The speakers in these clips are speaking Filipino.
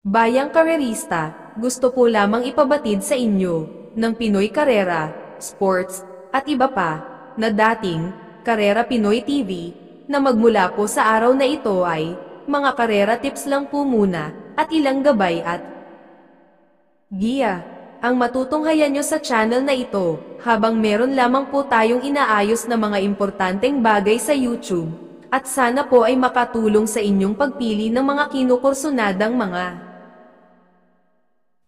Bayang Karerista, gusto po lamang ipabatid sa inyo ng Pinoy Karera, Sports, at iba pa, na dating Karera Pinoy TV, na magmula po sa araw na ito ay mga karera tips lang po muna at ilang gabay at giya ang matutunghayan nyo sa channel na ito habang meron lamang po tayong inaayos na mga importanteng bagay sa YouTube at sana po ay makatulong sa inyong pagpili ng mga kinukursunadang mga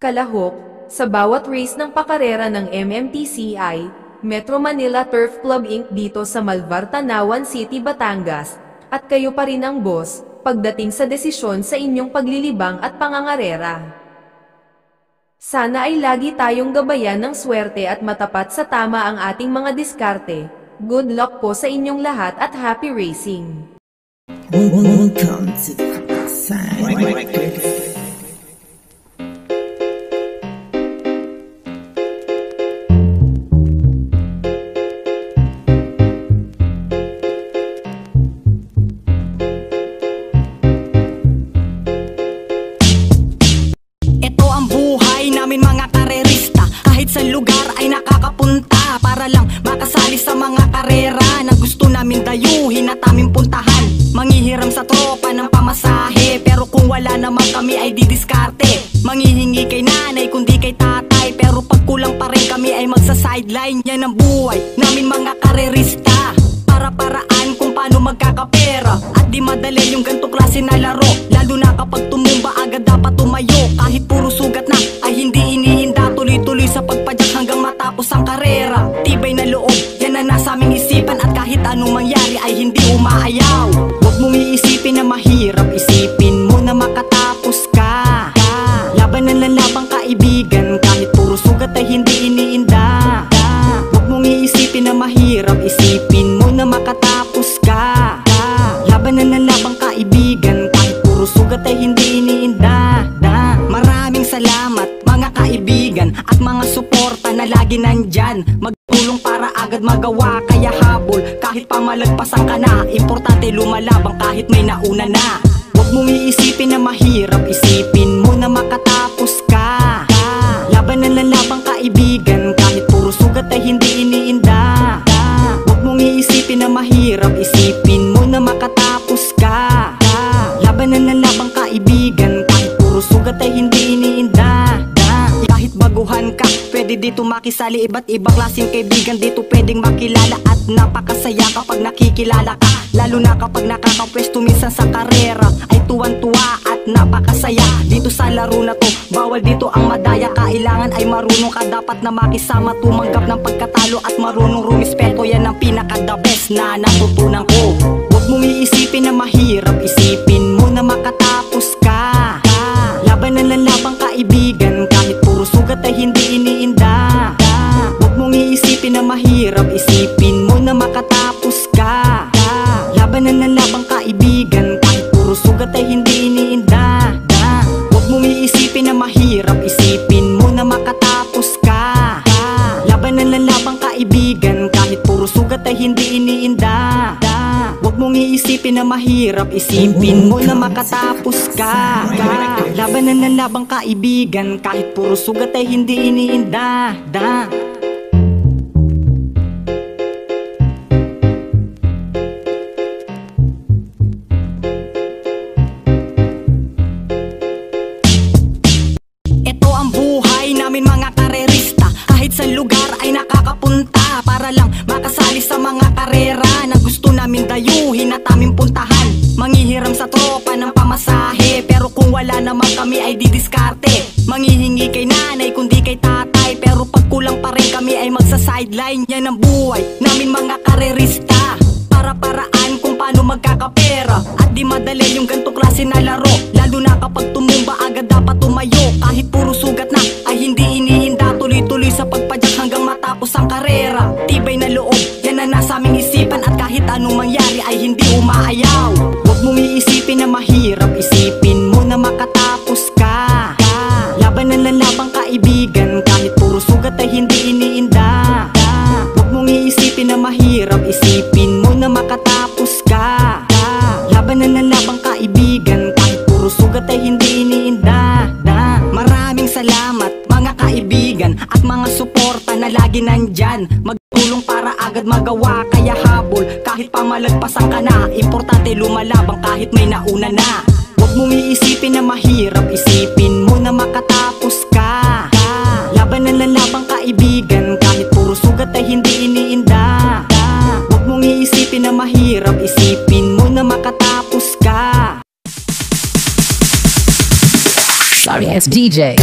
kalahok sa bawat race ng pakarera ng MMTCI, Metro Manila Turf Club Inc. dito sa Malvar, Tanawan City, Batangas, at kayo pa rin ang boss pagdating sa desisyon sa inyong paglilibang at pangangarera. Sana ay lagi tayong gabayan ng swerte at matapat sa tama ang ating mga diskarte. Good luck po sa inyong lahat at happy racing! Welcome to the side. Sa lugar ay nakakapunta para lang makasali sa mga karera na gusto namin dayuhin at aming puntahan. Manghihiram sa tropa ng pamasahe, pero kung wala naman kami ay didiskarte. Manghihingi kay nanay kundi kay tatay, pero pag kulang pa rin kami ay magsa-sideline. Yan ang buhay namin mga karerista, para-paraan kung paano magkakapera. At di madali yung ganto klase na laro, lalo na kapag tumumba agad dapat tumayo. Kahit puro sugat na ay hindi iniinda, tuloy-tuloy sa pagpadyak hanggang matapos ang karera. Tibay na loob, yan na nasa aming isipan, at kahit anong mangyari ay hindi umaayaw. Huwag mong iisipin na mahirap, isipin mo na makatapos ka. Labanan lang labang kaibigan, kahit puro sugat ay hindi iniinda. Huwag mong iisipin na mahirap, isipin mo na makatapos ka. Labanan lang labang kaibigan, kahit puro sugat ay hindi iniinda. Maraming salamat mga kaibigan at mga suporta na lagi nandyan, magtulong para agad magawa. Kaya habol kahit pamalagpasan ka na, importante lumalabang kahit may nauna na. Huwag mong iisipin na mahirap, isipin mo na makatapos ka. Labanan lang labang kaibigan, kahit puro sugat ay hindi iniinda. Huwag mong iisipin na mahirap, isipin mo na makatapos ka. Labanan lang labang kaibigan, kahit puro sugat ay hindi iniinda. Kahit baguhan ka, pwede dito makisali. Iba't ibang klaseng kaibigan dito pwedeng makilala, at napakasaya kapag nakikilala ka. Lalo na kapag nakakapwesto minsan sa karera, ay tuwan-tuwa at napakasaya. Dito sa laro na to, bawal dito ang madaya. Kailangan ay marunong ka dapat na makisama, tumanggap ng pagkatalo at marunong rumispeto. Yan ang pinaka-the best na natutunan ko. Huwag mong iisipin na mahirap, isipin mo na makatapos ka. Labanan lang labang kaibigan, kahit puro sugat ay hindi iniinda. Huwag mong iisipin na mahirap, isipin mo na makatapos ka. Labanan lang labang kaibigan, kahit puro sugat ay hindi iniinda. Huwag mong iisipin na mahirap, isipin mo na makatapos ka. Labanan lang labang kaibigan, kahit puro sugat ay hindi iniinda. Huwag mong iisipin na mahirap, isipin mo na makatapos ka. Labanan ng labang kaibigan, kahit puro sugat ay hindi iniinda. Ito ang buhay namin mga karerista, kahit sa lugar ay nakakapunta para lang makasali sa mga karera na gusto namin dayuhin at aming puntahan. Manghihiram sa tropa ng pamasahe, pero kung wala naman kami ay didiskarte. Manghihingi kay nanay kundi kay tatay, pero pag kulang pa rin kami ay magsa-sideline. Yan ang buhay namin mga karerista, para-paraan kung paano magkakapera. At di madali yung ganto klase na laro, lalo na kapag tumumba agad dapat tumayo. Kahit puro sugat na ay hindi iniinda, tuloy-tuloy sa pagpadyak hanggang matapos ang karera. Tibay na loob, yan na nasa aming isipan, at kahit anong mangyari ay hindi umaayaw. Huwag mong iisipin na mahirap, isipin mo na makatapos ka. Labanan lang labang kaibigan, kahit puro sugat ay hindi iniinda. Huwag mong iisipin na mahirap, isipin mo na makatapos ka. Labanan lang labang kaibigan, kahit puro sugat ay hindi iniinda. at mga suporta na lagi nandyan, magtulong para agad magawa. Kaya habol kahit pamalagpasan ka na, importante lumalabang kahit may nauna na. Huwag mong iisipin na mahirap, isipin mo na makatapos ka. Laban ng lalabang kaibigan, kahit puro sugat ay hindi iniinda. Huwag mong iisipin na mahirap, isipin mo na makatapos ka. Sorry, it's DJ.